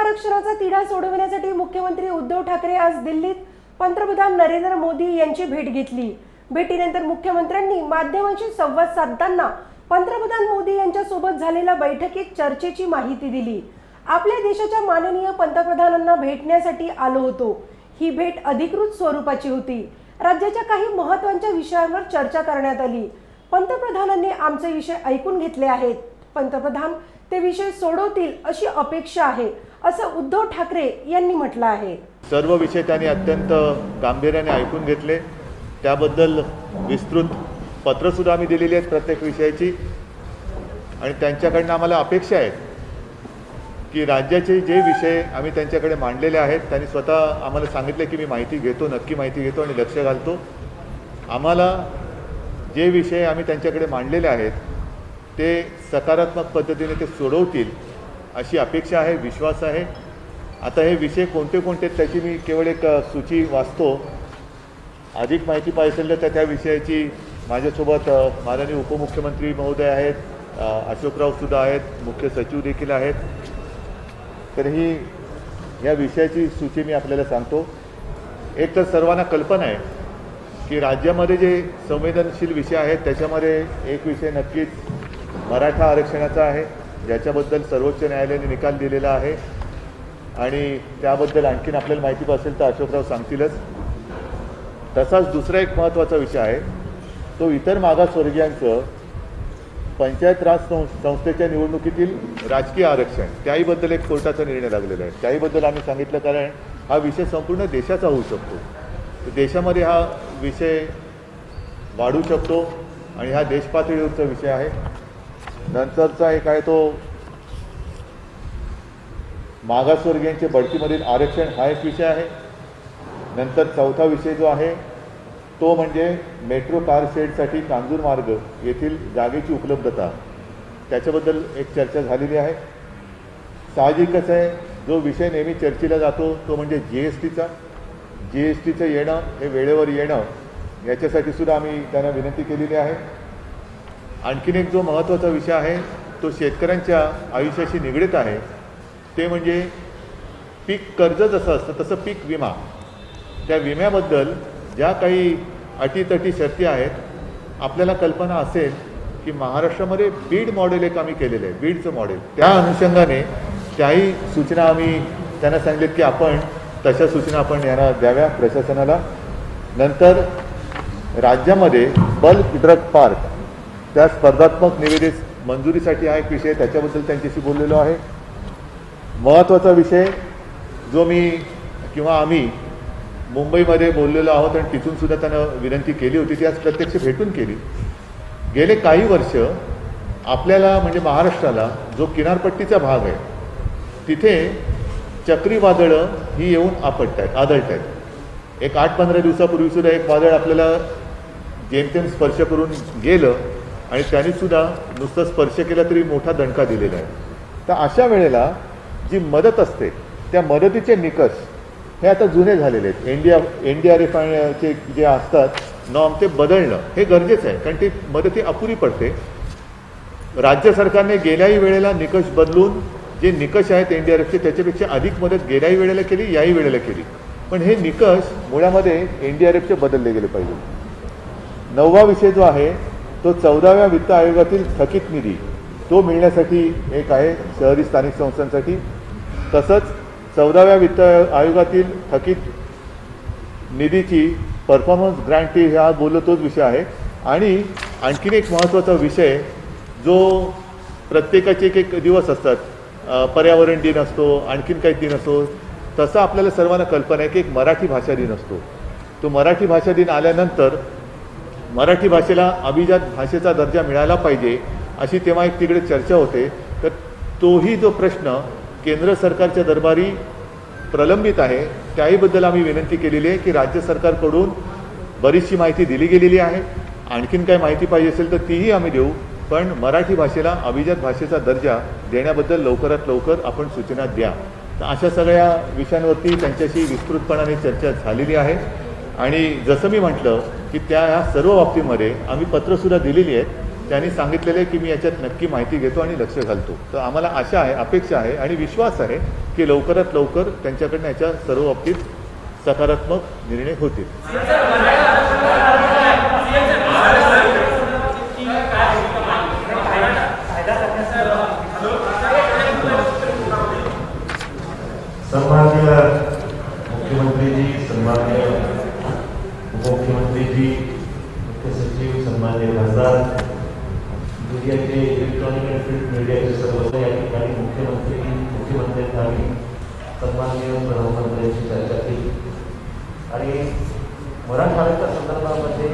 आरक्षणाचा तिढा सोडवण्यासाठी मुख्यमंत्री उद्धव ठाकरे आज दिल्लीत पंतप्रधान नरेंद्र मोदी यांची भेट घेतली। भेटीनंतर मुख्यमंत्र्यांनी माध्यमांशी संवाद साधताना पंतप्रधान मोदी यांच्या सोबत झालेल्या बैठकीत चर्चेची माहिती दिली। आपल्या देशाच्या माननीय पंतप्रधानांना भेटण्यासाठी आलो होतो। ही भेट अधिकृत स्वरूपाची होती। राज्याच्या काही महत्त्वाच्या विषयांवर चर्चा करण्यात आली। पंतप्रधानांनी आमचे विषय ऐकून घेतले आहेत। पंतप्रधान ते विषय सोडवतील अशी अपेक्षा आहे, असं उद्धव ठाकरे यांनी म्हटलं आहे। सर्व विषय त्यांनी अत्यंत गांभीर्याने ऐकून घेतले। त्याबद्दल विस्तृत पत्र सुद्धा आम्ही दिलेली आहेत प्रत्येक विषयाची, आणि त्यांच्याकडनं आम्हाला अपेक्षा आहे की राज्याचे जे विषय आम्ही त्यांच्याकडे मांडलेले आहेत, त्यांनी स्वतः आम्हाला सांगितले की मी माहिती घेतो, नक्की माहिती घेतो आणि लक्ष घालतो। आम्हाला जे विषय आम्ही त्यांच्याकडे मांडलेले आहेत ते सकारात्मक पद्धतीने ते सोडवतील अशी अपेक्षा आहे, विश्वास आहे। आता हे विषय कोणते कोणते त्याची मी केवळ एक सूची वाचतो। अधिक माहिती पाहिजे तर त्या विषयाची माझ्यासोबत माननीय उपमुख्यमंत्री महोदय आहेत, अशोकराव सुद्धा आहेत, मुख्य सचिव देखील आहेत। तर ही या विषयाची सूची मी आपल्याला सांगतो। एक तर सर्वांना कल्पना आहे की राज्यामध्ये जे संवेदनशील विषय आहेत त्याच्यामध्ये एक विषय नक्कीच मराठा आरक्षणाचा आहे, ज्याच्याबद्दल सर्वोच्च न्यायालयाने निकाल दिलेला आहे आणि त्याबद्दल आणखीन आपल्याला माहिती असेल तर अशोकराव सांगतीलच। तसाच दुसरा एक महत्त्वाचा विषय आहे तो इतर मागासवर्गीयांचं पंचायत राज संस्थेच्या निवडणुकीतील राजकीय आरक्षण, त्याहीबद्दल एक कोर्टाचा निर्णय लागलेला आहे। त्याहीबद्दल आम्ही सांगितलं, कारण हा विषय संपूर्ण देशाचा होऊ शकतो। देशामध्ये हा विषय वाढू शकतो आणि हा देशपातळीवरचा विषय आहे। नंतरचा एक आहे तो मागासवर्गीयांचे बढतीमधील आरक्षण, हा एक विषय आहे। नंतर चौथा विषय जो आहे तो म्हणजे मेट्रो कार शेडसाठी कांजूरमार्ग येथील जागेची उपलब्धता, त्याच्याबद्दल एक चर्चा झालेली आहे। साहजिकच आहे, जो विषय नेहमी चर्चेला जातो तो म्हणजे जीएसटीचं येणं, हे वेळेवर येणं, याच्यासाठी सुद्धा आम्ही त्यांना विनंती केलेली आहे। आणखीन एक जो महत्त्वाचा विषय आहे तो शेतकऱ्यांच्या आयुष्याशी निगडीत आहे, ते म्हणजे पीक कर्ज जसं असतं तसं पीक विमा। त्या विम्याबद्दल ज्या काही अटीतटी शर्ती आहेत, आपल्याला कल्पना असेल की महाराष्ट्रामध्ये बीड मॉडेल एक आम्ही केलेलं आहे, बीडचं मॉडेल। त्या अनुषंगाने त्याही सूचना आम्ही त्यांना सांगितल्यात की आपण तशा सूचना आपण यांना द्याव्या प्रशासनाला। नंतर राज्यामध्ये बल्क ड्रग पार्क, त्या स्पर्धात्मक निविदेस मंजुरीसाठी हा एक विषय, त्याच्याबद्दल त्यांच्याशी बोललेलो आहे। महत्त्वाचा विषय जो मी किंवा आम्ही मुंबईमध्ये बोललेलो आहोत आणि तिथून सुद्धा त्यांना विनंती केली होती, ती आज प्रत्यक्ष भेटून केली। गेले काही वर्ष आपल्याला म्हणजे महाराष्ट्राला जो किनारपट्टीचा भाग आहे तिथे चक्रीवादळं ही येऊन आदळत आहेत। एक 8-15 दिवसापूर्वी सुद्धा एक वादळ आपल्याला जेमतेम स्पर्श करून गेलं आणि त्यांनीसुद्धा नुसतं स्पर्श केला तरी मोठा दणका दिलेला आहे। तर अशा वेळेला जी मदत असते त्या मदतीचे निकष हे आता जुने झालेले आहेत। NDRFचे जे असतात नॉर्म ते बदलणं हे गरजेचं आहे, कारण ती मदती अपुरी पडते। राज्य सरकारने गेल्याही वेळेला निकष बदलून जे निकष आहेत NDRFचे त्याच्यापेक्षा अधिक मदत गेल्याही वेळेला केली, याही वेळेला केली, पण हे निकष मुळामध्ये NDRFचे बदलले गेले पाहिजे। 9वा विषय जो आहे तो 14व्या वित्त आयोगातील थकीत निधी, तो मिळण्यासाठी एक आहे शहरी स्थानिक संस्थांसाठी। तसंच 14व्या वित्त आयोगातील थकीत निधीची परफॉर्मन्स ग्रँटी, हा बोललो तोच विषय आहे। आणि आणखीन एक महत्त्वाचा विषय जो प्रत्येकाचे एक दिवस असतात, पर्यावरण दिन असतो, आणखीन काही दिन असतो, तसं आपल्याला सर्वांना कल्पना आहे की एक मराठी भाषा दिन असतो। तो मराठी भाषा दिन आल्यानंतर मराठी भाषेला अभिजात भाषेचा दर्जा मिळाला पाहिजे अशी तेव्हा एक तिकडे चर्चा होते। तर तोही जो प्रश्न केंद्र सरकारच्या दरबारी प्रलंबित आहे, त्याहीबद्दल आम्ही विनंती केलेली आहे की राज्य सरकारकडून बरीचशी माहिती दिली गेलेली आहे। आणखीन काही माहिती पाहिजे असेल तर तीही आम्ही देऊ, पण मराठी भाषेला अभिजात भाषेचा दर्जा देण्याबद्दल लवकरात लवकर आपण सूचना द्या। तर अशा सगळ्या विषयांवरती त्यांच्याशी विस्तृतपणाने चर्चा झालेली आहे। आणि जसं मी म्हटलं की त्या ह्या सर्व बाबतीमध्ये आम्ही पत्रसुद्धा दिलेली आहेत त्यांनी सांगितलेले की मी याच्यात नक्की माहिती घेतो आणि लक्ष घालतो. तर आम्हाला आशा आहे, अपेक्षा आहे आणि विश्वास आहे की लवकरात लवकर त्यांच्याकडनं याच्या सर्व बाबतीत सकारात्मक निर्णय होतील. सन्माननीय मुख्यमंत्री जी, सन्माननीय उपमुख्यमंत्री जी, मुख्य सचिव, सन्माननीय खासदार, मीडियाचे इलेक्ट्रॉनिक अँड प्रिंट मीडियाचे सर्व या ठिकाणी मुख्यमंत्र्यांनी सन्माननीय प्रधानमंत्र्यांची चर्चा केली आणि मराठवाड्याच्या संदर्भामध्ये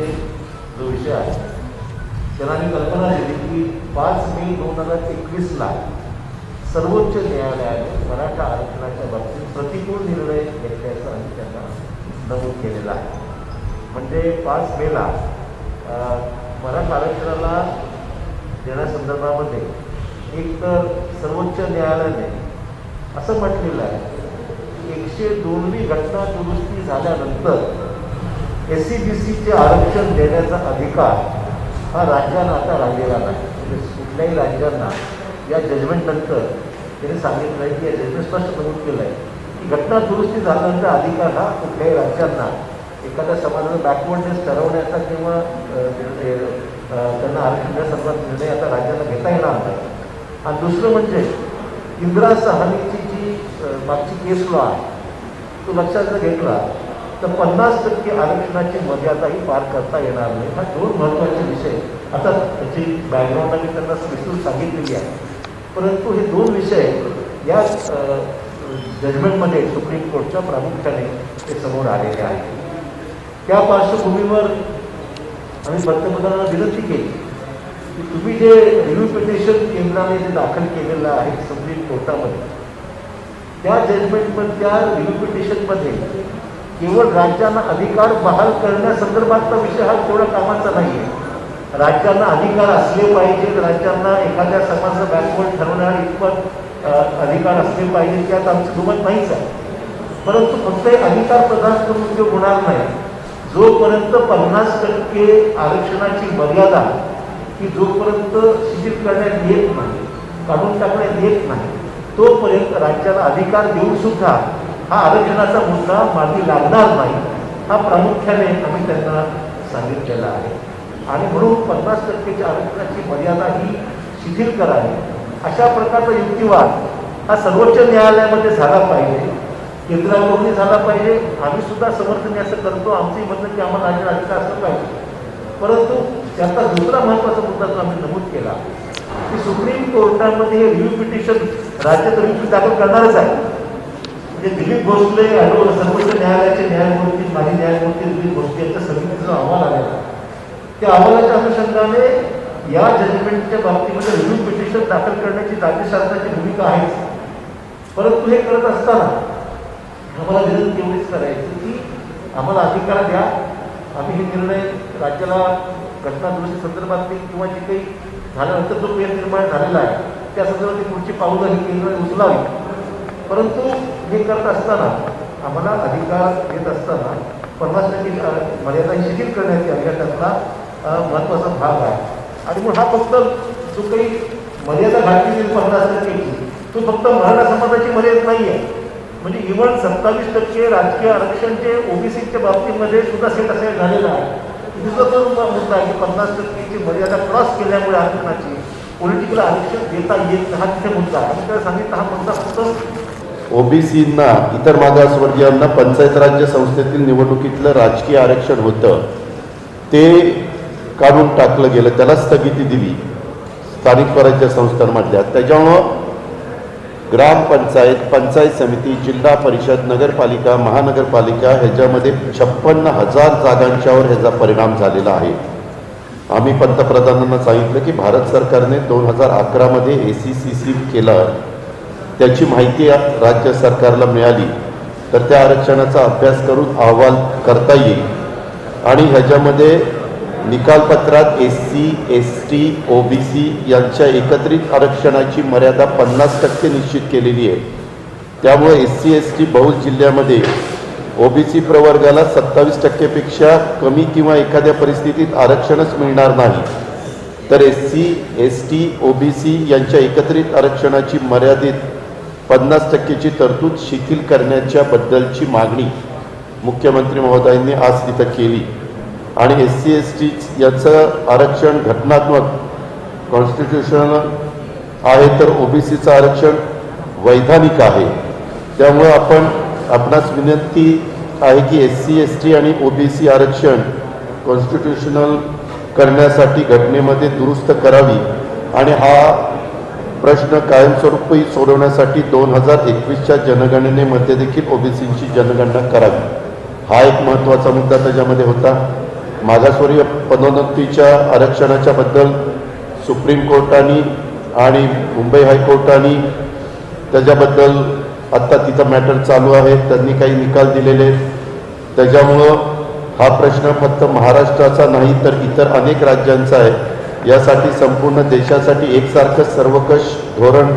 जो विषय आहे त्यांना मी कल्पना दिली की 5 मे 2021ला सर्वोच्च न्यायालयाने मराठा आरक्षणाच्या बाबतीत प्रतिकूल निर्णय घेतल्याचं आम्ही त्यांना नमूद केलेलं आहे. म्हणजे 5 मेला मराठा आरक्षणाला देण्यासंदर्भामध्ये एक तर सर्वोच्च न्यायालयाने असं म्हटलेलं आहे 102वी घटना दुरुस्ती झाल्यानंतर SC-BCचे आरक्षण देण्याचा अधिकार हा राज्यांना आता राहिलेला नाही. म्हणजे कुठल्याही राज्यांना या जजमेंटनंतर त्यांनी सांगितलं आहे की या जजमेंट स्पष्ट नमूद केलं आहे की घटना दुरुस्ती झाल्यानंतर अधिकार हा कुठल्याही राज्यांना एखाद्या समाजाचा बॅकवर्डनेस ठरवण्याचा किंवा त्यांना आरक्षण देण्यासंदर्भात निर्णय आता राज्यांना घेता येणार नाही. आणि दुसरं म्हणजे इंदिरा सहानीची जी मागची केस लॉ आहे तो लक्षात जर घेतला तर 50% आरक्षणाची मर्यादाही पार करता येणार नाही. हा 2 महत्त्वाचे विषय आता त्याची बॅकग्राऊंड आम्ही त्यांना विस्तृत सांगितलेली आहे. परंतु हे 2 विषय या जजमेंटमध्ये सुप्रीम कोर्टच्या प्रामुख्याने ते समोर आलेले आहेत. त्या पार्श्वभूमीवर आम्ही पंतप्रधानांना विनंती केली की तुम्ही जे रिव्ह्यू पिटिशन केंद्राने जे दाखल केलेलं आहे सुप्रीम कोर्टामध्ये त्या जजमेंटमध्ये त्या रिव्ह्यू पिटिशनमध्ये केवळ राज्यांना अधिकार बहाल करण्यासंदर्भातला विषय हा तेवढा कामाचा नाही आहे. राज्यांना अधिकार असले पाहिजेत, राज्यांना एखाद्या समाजाचा बॅकवर्ड ठरवण्यावर इतपत अधिकार असले पाहिजे त्यात आमचं दुमत नाहीच आहे. परंतु फक्त अधिकार प्रदान करून उपयोग होणार नाही. जोपर्यंत 50% आरक्षणाची मर्यादा ही जोपर्यंत शिथिल करण्यात येत नाही, काढून टाकण्यात येत नाही, तोपर्यंत राज्याला अधिकार देऊन सुद्धा हा आरक्षणाचा मुद्दा मार्गी लागणार नाही. हा प्रामुख्याने आम्ही त्यांना सांगितलेला आहे. आणि म्हणून 50% आरक्षणाची मर्यादा ही शिथिल करावी अशा प्रकारचा युक्तिवाद हा सर्वोच्च न्यायालयामध्ये झाला पाहिजे, केंद्राकडूनही झाला पाहिजे. आम्ही सुद्धा समर्थन असं करतो, आमचंही म्हणणं की आम्हाला राज्याला अधिकार असलं पाहिजे. परंतु त्याचा दुसरा महत्त्वाचा मुद्दा जो आम्ही नमूद केला की सुप्रीम कोर्टामध्ये हे रिव्ह्यू पिटिशन राज्यात रिव्ह्यू दाखल करणारच आहे. म्हणजे दिलीप भोसले सर्वोच्च न्यायालयाचे न्यायमूर्ती, माजी न्यायमूर्ती दिलीप भोसले यांच्या समितीचा जो अहवाल आलेला त्या अहवालाच्या अनुषंगाने या जजमेंटच्या बाबतीमध्ये रिव्ह्यू पिटिशन दाखल करण्याची राज्यशासनाची भूमिका आहेच. परंतु हे करत असताना आम्हाला विनंती एवढीच करायची की आम्हाला अधिकार द्या. आम्ही हे निर्णय राज्याला घटना दुरुस्ती संदर्भातली किंवा जे काही झाल्यानंतर जो पेर निर्माण झालेला आहे त्या संदर्भातली पुढची पावलं ही केंद्राने उचलावी. परंतु हे करत असताना आम्हाला अधिकार देत असताना 50% मर्यादा ही शिथिल करण्यात यावी त्यातला महत्त्वाचा भाग आहे. आणि मग हा फक्त जो काही मर्यादा घातली 50% तो फक्त मराठा समाजाची मर्यादा नाही आहे. म्हणजे इव्हन 27% राजकीय आरक्षणचे ओबीसीच्या बाबतीमध्ये सुद्धा सेट असे झालेलं आहे. दुसरा जो मुद्दा आहे की 50%ची मर्यादा क्रॉस केल्यामुळे आरक्षणाची पॉलिटिकल आरक्षण देता येत हा तिथे मुद्दा आहे. आणि त्याला सांगितलं हा मुद्दा फक्त ओबीसींना, इतर मागासवर्गीयांना पंचायत राज्य संस्थेतील निवडणुकीतलं राजकीय आरक्षण होतं ते काढून टाकलं गेलं, त्याला स्थगिती दिली स्थानिक स्वराज्य संस्थांमधल्या. त्याच्यामुळं ग्रामपंचायत, पंचायत समिती, जिल्हा परिषद, नगरपालिका, महानगरपालिका ह्याच्यामध्ये 56,000 जागांच्यावर ह्याचा परिणाम झालेला आहे. आम्ही पंतप्रधानांना सांगितलं की भारत सरकारने 2011मध्ये ACCC केलं, त्याची माहिती राज्य सरकारला मिळाली तर त्या आरक्षणाचा अभ्यास करून अहवाल करता येईल. आणि ह्याच्यामध्ये निकालपत्रात SC, ST, OBC यांच्या एकत्रित आरक्षणाची मर्यादा 50% निश्चित केलेली आहे. त्यामुळे SC, ST बहुल जिल्ह्यामध्ये OBC प्रवर्गाला 27% पेक्षा कमी किंवा एखाद्या परिस्थितीत आरक्षणच मिळणार नाही. तर SC, ST, OBC यांच्या एकत्रित आरक्षणाची मर्यादित 50%ची तरतूद शिथिल करण्याच्या बद्दलची मागणी मुख्यमंत्री महोदयांनी आज तिथं केली आणि SC, ST याचं आरक्षण घटनात्मक कॉन्स्टिट्यूशनल आहे तर OBCचं आरक्षण वैधानिक आहे. त्यामुळे आपणास विनंती आहे की SC, ST आणि OBC आरक्षण कॉन्स्टिट्यूशनल करण्यासाठी घटनेमध्ये दुरुस्त करावी आणि हा प्रश्न कायमस्वरूपी सोडवण्यासाठी 2021च्या जनगणनेमध्ये देखील OBCची जनगणना करावी. हा एक महत्त्वाचा मुद्दा त्याच्यामध्ये होता. मागासवर्गीय पदोन्नतीच्या आरक्षणाच्या बद्दल सुप्रीम कोर्टाने आणि मुंबई हायकोर्टाने त्याच्याबद्दल आत्ता तिथं मॅटर चालू आहे, त्यांनी काही निकाल दिलेले. त्याच्यामुळं हा प्रश्न फक्त महाराष्ट्राचा नाही तर इतर अनेक राज्यांचा आहे. यासाठी संपूर्ण देशासाठी एकसारखं सर्वकष धोरण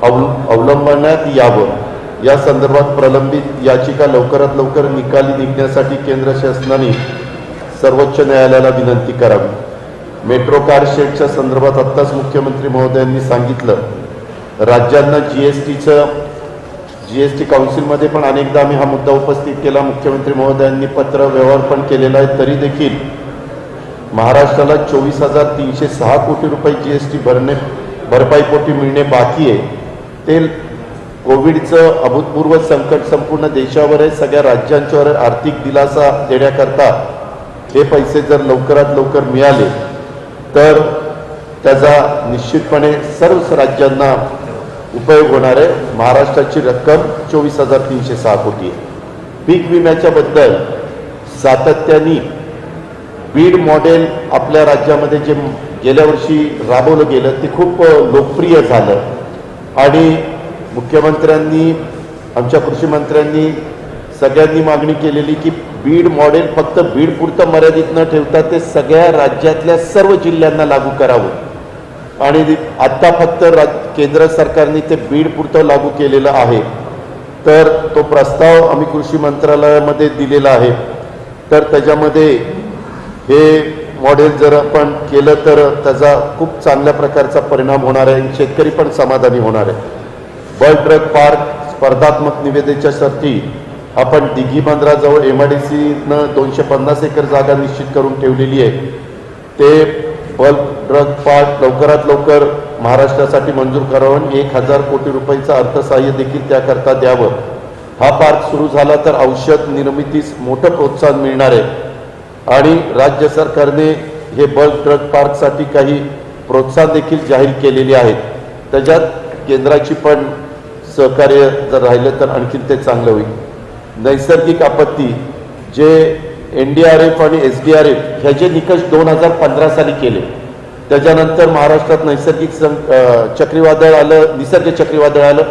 अवलंबण्यात यावं. या संदर्भात प्रलंबित याचिका लवकरात लवकर निकाली निघण्यासाठी केंद्र शासनाने सर्वोच्च न्यायालयाला विनंती करावी. मेट्रो कार शेडच्या संदर्भात आत्ताच मुख्यमंत्री महोदयांनी सांगितलं, राज्यांना जीएसटी काउन्सिलमध्ये पण अनेकदा आम्ही हा मुद्दा उपस्थित केला. मुख्यमंत्री महोदयांनी पत्र व्यवहार पण केलेला आहे. तरी देखील महाराष्ट्राला 24,306 कोटी रुपये जीएसटी भरपाईपोटी मिळणे बाकी आहे. ते कोविडचं अभूतपूर्व संकट संपूर्ण देशावर आहे, सगळ्या राज्यांच्यावर आर्थिक दिलासा देण्याकरता हे पैसे जर लवकरात लवकर मिळाले तर त्याचा निश्चितपणे सर्व राज्यांना उपयोग होणार आहे. महाराष्ट्राची रक्कम 24,306 कोटी आहे. पीक विम्याच्या बद्दल सातत्याने बीड मॉडेल आपल्या राज्यामध्ये जे गेल्या वर्षी राबवलं गेलं ते खूप लोकप्रिय झालं आणि मुख्यमंत्र्यांनी, आमच्या कृषी मंत्र्यांनी सगळ्यांनी मागणी केलेली की बीड मॉडेल फक्त बीडपुरतं मर्यादित न ठेवता ते सगळ्या राज्यातल्या सर्व जिल्ह्यांना लागू करावं. आणि आत्ता फक्त केंद्र सरकारने ते बीडपुरतं लागू केलेलं आहे. तर तो प्रस्ताव आम्ही कृषी मंत्रालयामध्ये दिलेला आहे. तर त्याच्यामध्ये हे मॉडेल जर आपण केलं तर त्याचा खूप चांगल्या प्रकारचा परिणाम होणार आहे. शेतकरी पण समाधानी होणार आहे. बल्क ड्रग पार्क स्पर्धात्मक निविदेच्यासाठी आपण दिघी बंदराजवळ MIDCनं 250 एकर जागा निश्चित करून ठेवलेली आहे. ते बल्क ड्रग पार्क लवकरात लवकर महाराष्ट्रासाठी मंजूर करावं. 1,000 कोटी रुपयाचं अर्थसहाय्य देखील त्याकरता द्यावं. हा पार्क सुरू झाला तर औषध निर्मितीस मोठं प्रोत्साहन मिळणार आहे आणि राज्य सरकारने हे बल्क ड्रग पार्कसाठी काही प्रोत्साहन देखील जाहीर केलेली आहेत. त्याच्यात केंद्राची पण सहकार्य जर राहिलं तर आणखीन ते चांगलं होईल. नैसर्गिक आपत्ती जे NDRF आणि SDRF ह्याचे निकष 2015 साली केले. त्याच्यानंतर महाराष्ट्रात नैसर्गिक चक्रीवादळ आलं, निसर्ग चक्रीवादळ आलं,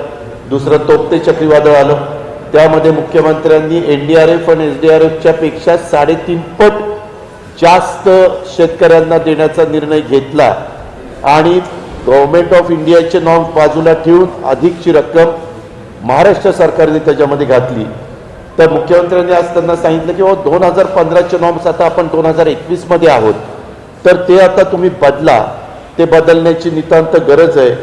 दुसरं तोक्ते चक्रीवादळ आलं. त्यामध्ये मुख्यमंत्र्यांनी NDRF आणि SDRFच्या पेक्षा 3.5 पट जास्त शेतकऱ्यांना देण्याचा निर्णय घेतला आणि गव्हर्नमेंट ऑफ इंडियाचे नॉर्म्स बाजूला ठेवून अधिकची रक्कम महाराष्ट्र सरकारने त्याच्यामध्ये घातली. तर मुख्यमंत्र्यांनी आज त्यांना सांगितलं की 2015चे नॉर्म्स आता आपण 2021 मध्ये आहोत, तर ते आता तुम्ही बदला. ते बदलण्याची नितांत गरज आहे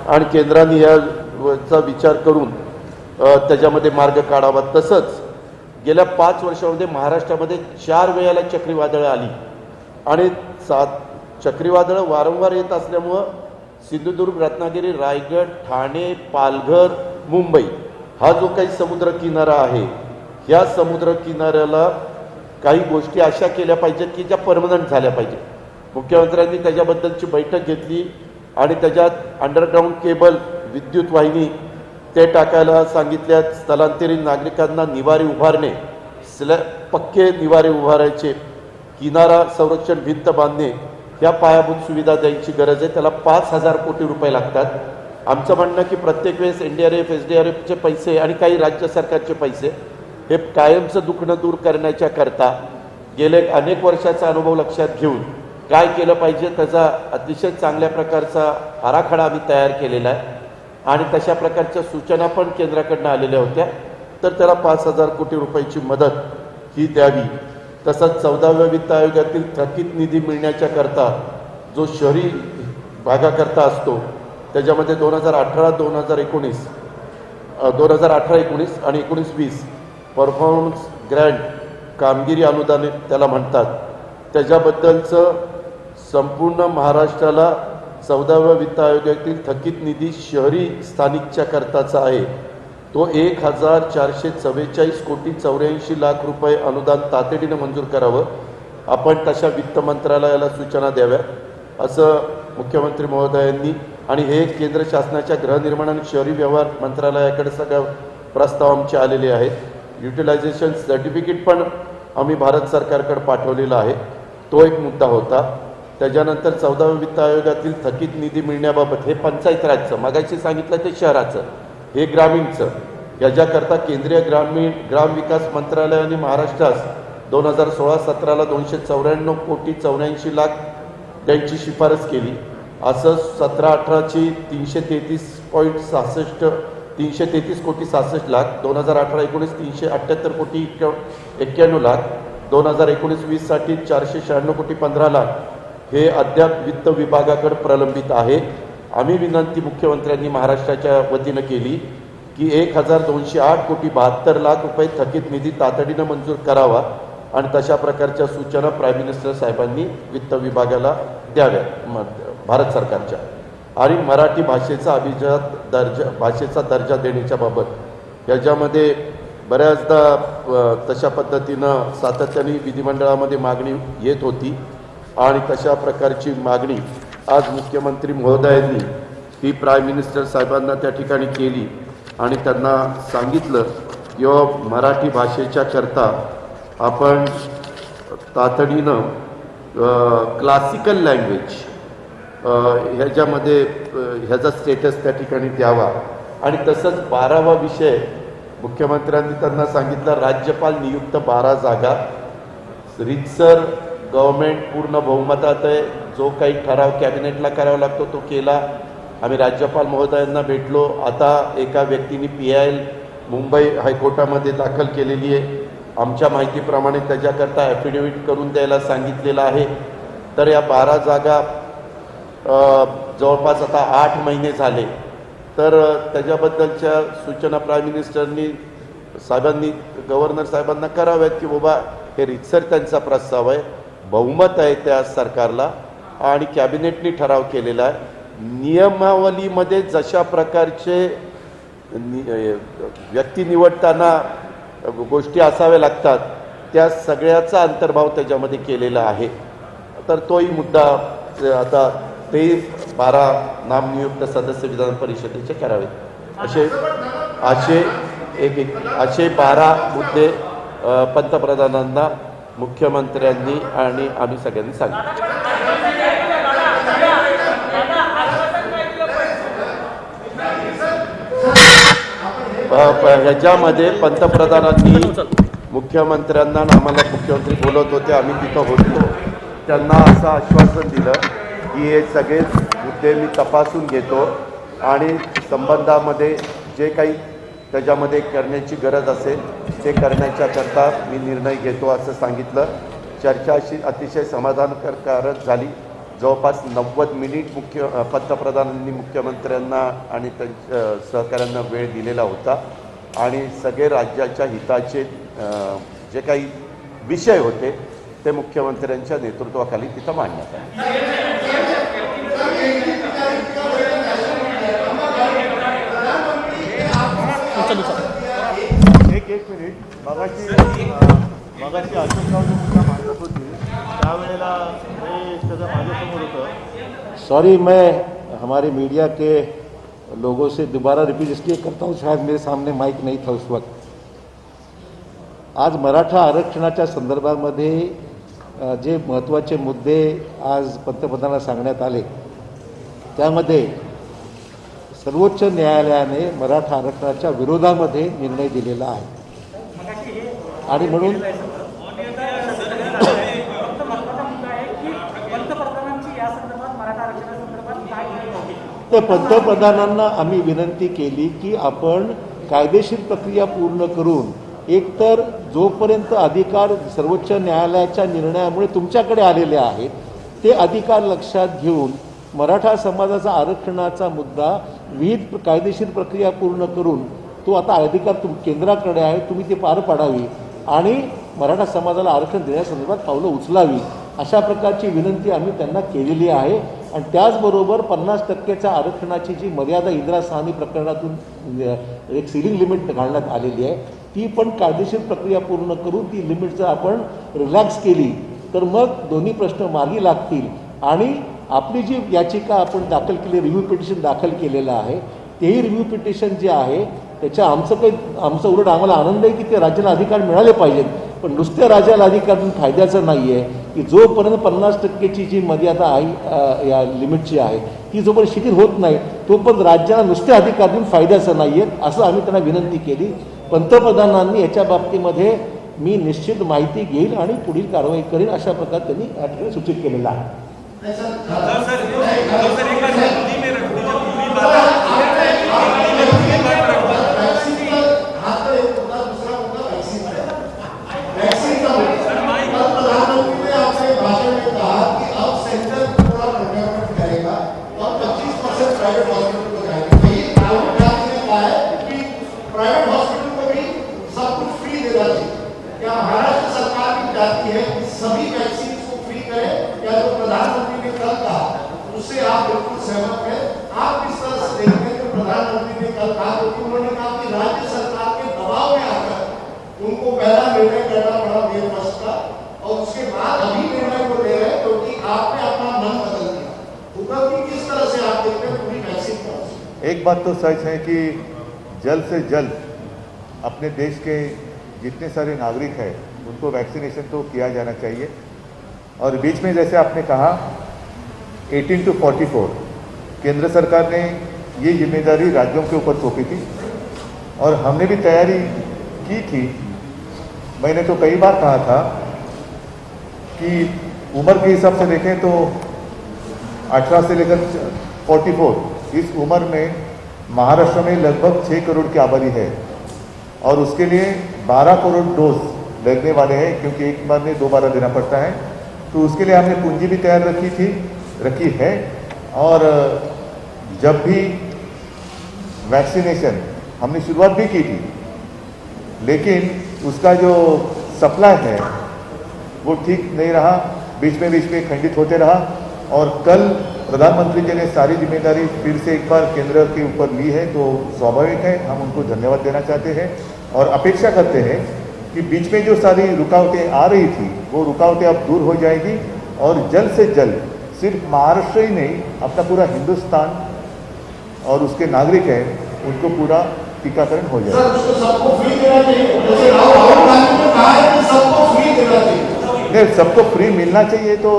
आणि केंद्राने याचा विचार करून त्याच्यामध्ये मार्ग काढावा. तसंच गेल्या 5 वर्षामध्ये महाराष्ट्रामध्ये 4 वेळेला चक्रीवादळं आली आणि चक्रीवादळं वारंवार येत असल्यामुळं सिंधुदुर्ग, रत्नागिरी, रायगड, ठाणे, पालघर, मुंबई हा जो काही समुद्र किनारा आहे, या समुद्र किनाऱ्याला काही गोष्टी अशा केल्या पाहिजेत की ज्या परमनंट झाल्या पाहिजेत. मुख्यमंत्र्यांनी त्याच्याबद्दलची बैठक घेतली आणि त्याच्यात अंडरग्राऊंड केबल, विद्युत वाहिनी ते टाकायला सांगितल्या. स्थलांतरित नागरिकांना निवारे उभारणे, पक्के निवारे उभारायचे, किनारा संरक्षण भिंत बांधणे, या पायाभूत सुविधा द्यायची गरज आहे. त्याला 5,000 कोटी रुपये लागतात. आमचं म्हणणं की प्रत्येक वेळेस NDRF, SDRFचे पैसे आणि काही राज्य सरकारचे पैसे हे कायमचं दुखणं दूर करण्याच्या करता गेले अनेक वर्षाचा अनुभव लक्षात घेऊन काय केलं पाहिजे त्याचा अतिशय चांगल्या प्रकारचा आराखडा आम्ही तयार केलेला आहे आणि तशा प्रकारच्या सूचना पण केंद्राकडनं आलेल्या होत्या. तर त्याला 5,000 कोटी रुपयाची मदत ही द्यावी. तसंच 14व्या वित्त आयोगातील थकीत निधी मिळण्याच्या करता जो शहरी भागाकरता असतो त्याच्यामध्ये 2018-2019 2018-19 आणि 19-20 परफॉर्मन्स ग्रँट कामगिरी अनुदान त्याला म्हणतात, त्याच्याबद्दलचं संपूर्ण महाराष्ट्राला 14व्या वित्त आयोगातील थकीत निधी शहरी स्थानिकच्या करताचा आहे. तो 1,444 कोटी 84 लाख रुपये अनुदान तातडीनं मंजूर करावं. आपण तशा वित्त मंत्रालयाला सूचना द्याव्यात असं मुख्यमंत्री महोदयांनी, आणि हे केंद्र शासनाच्या गृहनिर्माण आणि शहरी व्यवहार मंत्रालयाकडे सगळं प्रस्ताव आमचे आलेले आहेत. युटिलायझेशन सर्टिफिकेट पण आम्ही भारत सरकारकडे पाठवलेला आहे. तो एक मुद्दा होता. त्याच्यानंतर 14व्या वित्त आयोगातील थकीत निधी मिळण्याबाबत हे पंचायत राजचं, मागाशी सांगितलं ते शहराचं, हे ग्रामीणचं, याच्याकरता केंद्रीय ग्रामविकास मंत्रालयाने महाराष्ट्रास 2016-17ला 294 कोटी 84 लाख त्यांची शिफारस केली. असं 17-18ची 333 कोटी 66 लाख, 2018-19 378 कोटी 91 लाख, 2019-20 साठी 496 कोटी 15 लाख हे अद्याप वित्त विभागाकडे प्रलंबित आहे. आम्ही विनंती मुख्यमंत्र्यांनी महाराष्ट्राच्या वतीनं केली की 1,208 कोटी 72 लाख रुपये थकीत निधी तातडीनं मंजूर करावा, आणि तशा प्रकारच्या सूचना प्राईम मिनिस्टर साहेबांनी वित्त विभागाला द्याव्या भारत सरकारच्या. आणि मराठी भाषेचा भाषेचा दर्जा देण्याच्या बाबत याच्यामध्ये बऱ्याचदा तशा पद्धतीनं सातत्याने विधिमंडळामध्ये मागणी येत होती, आणि तशा प्रकारची मागणी आज मुख्यमंत्री महोदयांनी ही प्राईम मिनिस्टर साहेबांना त्या ठिकाणी केली, आणि त्यांना सांगितलं की मराठी भाषेच्या करता आपण तातडीनं क्लासिकल लँग्वेज ह्याच्यामध्ये ह्याचा स्टेटस त्या ठिकाणी द्यावा. आणि तसंच 12वा विषय मुख्यमंत्र्यांनी त्यांना सांगितलं, राज्यपाल नियुक्त 12 जागा, रितसर गव्हर्नमेंट पूर्ण बहुमतात आहे, जो काही ठराव कॅबिनेटला करावा लागतो तो केला. आम्ही राज्यपाल महोदयांना भेटलो. आता एका व्यक्तीने PIL मुंबई हायकोर्टामध्ये दाखल केलेली आहे. आमच्या माहितीप्रमाणे त्याच्याकरता ॲफिडेव्हिट करून द्यायला सांगितलेलं आहे. तर या 12 जागा जवळपास आता 8 महिने झाले, तर त्याच्याबद्दलच्या सूचना प्राईम मिनिस्टरनी साहेबांनी गव्हर्नर साहेबांना कराव्यात की बाबा हे रितसर त्यांचा प्रस्ताव आहे, बहुमत आहे त्या सरकारला, आणि कॅबिनेटनी ठराव केलेला आहे. नियमावलीमध्ये जशा प्रकारचे व्यक्ती निवडताना गोष्टी असाव्या लागतात त्या सगळ्याचा अंतर्भाव त्याच्यामध्ये केलेला आहे. तर तोही मुद्दा आता ते 12 नामनियुक्त सदस्य विधान परिषदेचे करावेत. असे 12 मुद्दे पंतप्रधानांना मुख्यमंत्र्यांनी आणि आम्ही सगळ्यांनी सांगितले. ह्याच्यामध्ये पंतप्रधानांनी मुख्यमंत्र्यांना, आम्हाला मुख्यमंत्री बोलत होते, आम्ही तिथं होतो, त्यांना असं आश्वासन दिलं की हे सगळेच मुद्दे मी तपासून घेतो आणि संबंधामध्ये जे काही त्याच्यामध्ये करण्याची गरज असेल ते करण्याच्याकरता मी निर्णय घेतो असं सांगितलं. चर्चा अशी अतिशय समाधानकारक झाली. जवळपास 90 मिनिट पंतप्रधानांनी मुख्यमंत्र्यांना आणि त्यांच्या सहकाऱ्यांना वेळ दिलेला होता, आणि सगळे राज्याच्या हिताचे जे काही विषय होते ते मुख्यमंत्र्यांच्या नेतृत्वाखाली तिथं मांडण्यात आले. एक मिनिट, मगाशी अशोकरावजी सुद्धा मांडत होती त्यावेळेला हे सगळं माझ्यासमोर होतं. सॉरी, मैं हमारे मीडिया के लोगों से दोबारा रिपीट इसलिए करता हूँ, शायद मेरे सामने माइक नहीं था उस वक्त. आज मराठा आरक्षणाच्या संदर्भामध्ये जे महत्त्वाचे मुद्दे आज पंतप्रधानांना सांगण्यात आले त्यामध्ये सर्वोच्च न्यायालयाने मराठा आरक्षणाच्या विरोधामध्ये निर्णय दिलेला आहे, आणि म्हणून तर पंतप्रधानांना आम्ही विनंती केली की आपण कायदेशीर प्रक्रिया पूर्ण करून, एकतर जोपर्यंत अधिकार सर्वोच्च न्यायालयाच्या निर्णयामुळे तुमच्याकडे आलेले आहेत ते अधिकार लक्षात घेऊन मराठा समाजाचा आरक्षणाचा मुद्दा विविध कायदेशीर प्रक्रिया पूर्ण करून तो आता अधिकार केंद्राकडे आहे, तुम्ही ते पार पाडावी आणि मराठा समाजाला आरक्षण देण्यासंदर्भात पावलं उचलावी अशा प्रकारची विनंती आम्ही त्यांना केलेली आहे. आणि त्याचबरोबर 50% आरक्षणाची जी मर्यादा इंदिरा साहनी प्रकरणातून एक सिलिंग लिमिट घालण्यात आलेली आहे ती पण कायदेशीर प्रक्रिया पूर्ण करून ती लिमिट जर आपण रिलॅक्स केली तर मग दोन्ही प्रश्न मार्गी लागतील आणि आपली जी याचिका आपण दाखल केली, रिव्ह्यू पिटिशन दाखल केलेलं आहे, तेही रिव्ह्यू पिटिशन जे आहे त्याच्या आमचं उलट आम्हाला आनंद आहे की ते राज्याला अधिकार मिळाले पाहिजेत. पण नुसत्या राज्याला अधिकार देऊन फायद्याचं नाही आहे की जोपर्यंत 50%ची जी मर्यादा आहे या लिमिटची आहे ती जोपर्यंत शिथिल होत नाही तोपर्यंत राज्याला नुसते अधिकार देऊन फायद्याचं नाही आहेत असं आम्ही त्यांना विनंती केली. पंतप्रधानांनी याच्या बाबतीमध्ये मी निश्चित माहिती घेईल आणि पुढील कारवाई करेन अशा प्रकारे त्यांनी या ठिकाणी सूचित केलेलं आहे. प्राइवेट हॉस्पिटल को भी सब कुछ फ्री देना चाहिए। क्या महाराष्ट्र सरकार भी चाहती है कि सभी वैक्सीन को फ्री करें? क्या जो प्रधानमंत्री ने कल कहा उससे आप बिल्कुल सहमत हैं? आप किस तरह से देखते हैं जो प्रधानमंत्री ने कल कहा? क्योंकि उन्होंने कहा कि राज्य सरकार के दबाव में आकर उनको पहला निर्णय करना पड़ा 1.5 वर्ष का और उसके बाद अभी निर्णय को ले रहे हैं क्योंकि आपने अपना मन बदल दिया। उद्धव जी किस तरह से आप देखते हैं पूरी वैक्सीन का? एक बात तो सच है कि जल्द से जल्द अपने देश के जितने सारे नागरिक हैं उनको वैक्सीनेशन तो किया जाना चाहिए। और बीच में जैसे आपने कहा 18 to 44 केंद्र सरकार ने ये जिम्मेदारी राज्यों के ऊपर सौंपी थी और हमने भी तैयारी की थी। मैंने तो कई बार कहा था कि उम्र के हिसाब से देखें तो 18 से लेकर 44 इस उम्र में महाराष्ट्र में लगभग 6 करोड़ की आबादी है और उसके लिए 12 करोड़ डोज लगने वाले हैं क्योंकि एक बार में 2 बार देना पड़ता है। तो उसके लिए हमने पूंजी भी तैयार रखी है और जब भी वैक्सीनेशन हमने शुरुआत भी की थी लेकिन उसका जो सप्लाई है वो ठीक नहीं रहा, बीच में खंडित होते रहा और कल प्रधानमंत्री जी ने सारी जिम्मेदारी फिर से एक बार केंद्र के ऊपर ली है तो स्वाभाविक है हम उनको धन्यवाद देना चाहते हैं और अपेक्षा करते हैं कि बीच में जो सारी रुकावटें आ रही थी वो रुकावटें अब दूर हो जाएगी और जल्द से जल्द सिर्फ महाराष्ट्र ही नहीं अपना पूरा हिंदुस्तान और उसके नागरिक हैं उनको पूरा टीकाकरण हो जाएगा। सबको फ्री देना चाहिए, जैसे राहुल गांधी ने कहा है कि सबको फ्री देना चाहिए। नहीं, सबको फ्री मिलना चाहिए तो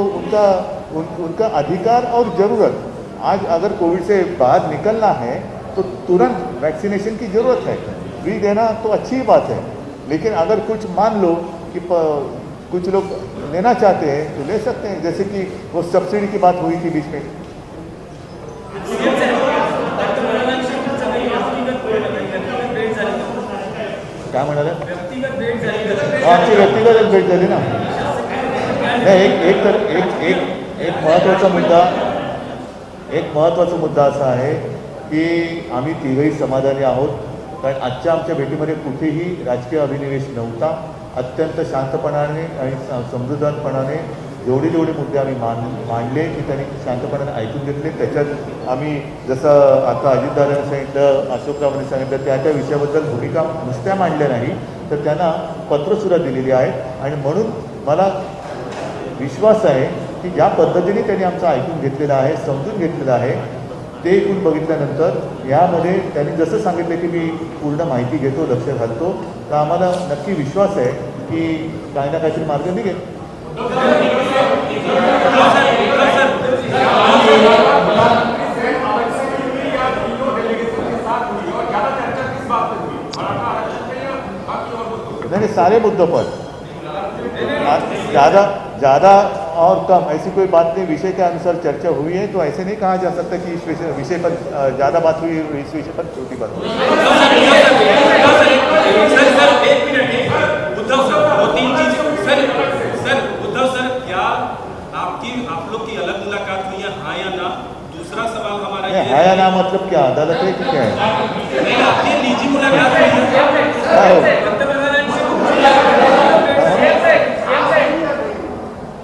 उनका अधिकार और ज़रूरत। आज अगर कोविड से बाहर निकलना है तो तुरंत वैक्सीनेशन की ज़रूरत है। फ्री देना तो अच्छी बात है लेकिन अगर कुछ मान लो कि कुछ लोग लेना चाहते हैं तो ले सकते हैं, जैसे कि वो सब्सिडी की बात हुई थी बीच में। क्या म्हणाले? आमची व्यक्तिगत भेट झाली ना। नाही एक महत्त्वाचा मुद्दा असा आहे की आम्ही तिघही समाधानी आहोत कारण आजच्या आमच्या भेटीमध्ये कुठेही राजकीय अभिनिवेश नव्हता। अत्यंत शांतपणाने आणि समजूतदारपणाने जेवढे मुद्दे आम्ही मांडले की त्यांनी शांतपणाने ऐकून घेतले। त्याच्यात आम्ही जसं आता अजितदादांनी सांगितलं, अशोकरावांनी सांगितलं त्या विषयाबद्दल भूमिका नुसत्या मांडल्या नाही तर त्यांना पत्रसुद्धा दिलेली आहेत आणि म्हणून मला विश्वास आहे की ज्या पद्धतीने त्यांनी आमचं ऐकून घेतलेलं आहे, समजून घेतलेलं आहे ते एकूण बघितल्यानंतर यामध्ये त्यांनी जसं सांगितलं की मी पूर्ण माहिती घेतो, लक्ष घालतो, तर आम्हाला नक्की विश्वास आहे की काही ना काहीतरी मार्ग निघेल। नहीं, सारे मुद्दों पर ज़्यादा और कम ऐसी कोई बात नहीं, विषय के अनुसार चर्चा हुई है तो ऐसे नहीं कहा जा सकता कि इस विषय पर ज़्यादा बात हुई, इस विषय पर छोटी बात हुई। उद्धव सर, वो 3 चीजें सर उद्धव सर, क्या आप लोग की काय हो?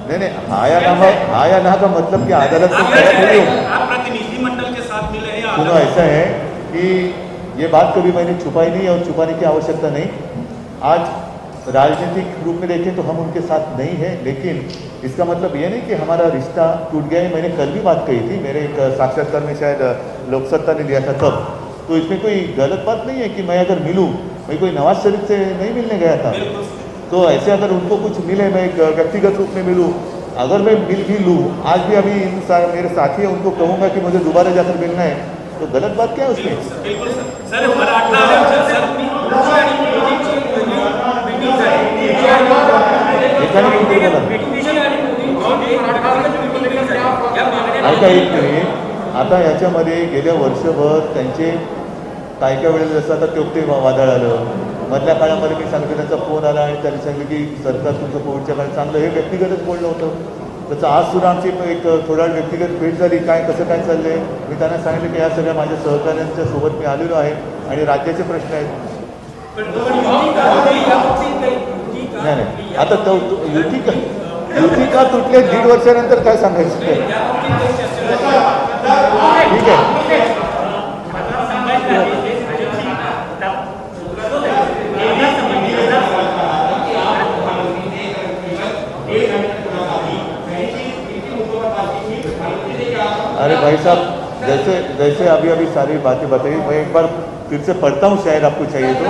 नहीं नहीं हाँ या ना का मतलब कि अदालत को खड़ा थोड़ी हो। आप प्रतिनिधिमंडल के साथ मिले हैं सुनो, ऐसा है कि ये बात कभी मैंने छुपाई नहीं और छुपाने की आवश्यकता नहीं। आज राजनीतिक रूप में देखें तो हम उनके साथ नहीं हैं, लेकिन इसका मतलब ये नहीं कि हमारा रिश्ता टूट गया है। मैंने कल भी बात कही थी, मेरे एक साक्षात्कार में शायद लोकसत्ता ने लिया था तब, तो इसमें कोई गलत बात नहीं है कि मैं अगर मिलूँ, मैं कोई नवाज शरीफ से नहीं मिलने गया था। तो ऐसे अगर उनको कुछ मिले, मैं एक व्यक्तिगत रूप में मिलूँ, अगर मैं मिल भी लूँ, आज भी अभी मेरे साथी है उनको कहूँगा कि मुझे दोबारा जाकर मिलना है, तो गलत बात क्या है उसमें? बिल्कुल सर मराठा एकाने कुठे बोला ऐका एक मिनिट, आता याच्यामध्ये गेल्या वर्षभर त्यांचे काय काय वेळेला जसं आता ते वादळ आलं, मधल्या काळामध्ये मी सांगितलं त्यांचा फोन आला आणि त्यांनी सांगितलं की सरकार तुमचं कोविडच्या काळात चांगलं, हे व्यक्तिगतच बोलणं होतं. त्याचं आज सुद्धा आमची एक थोडा वेळ व्यक्तिगत भेट झाली, काय कसं काय चाललं आहे, मी त्यांना सांगितलं की या सगळ्या माझ्या सहकाऱ्यांच्या सोबत मी आलेलो आहे आणि राज्याचे प्रश्न आहेत. नाही नाही, आता युती का तुटले 1.5 वर्षानंतर काय सांगायचं ते? ठीक आहे. अरे भाई साहब, जैसे अभी अभी सारी बातें बताई, मैं एक बार फिर से पढ़ता हूँ, शायद आपको चाहिए तो।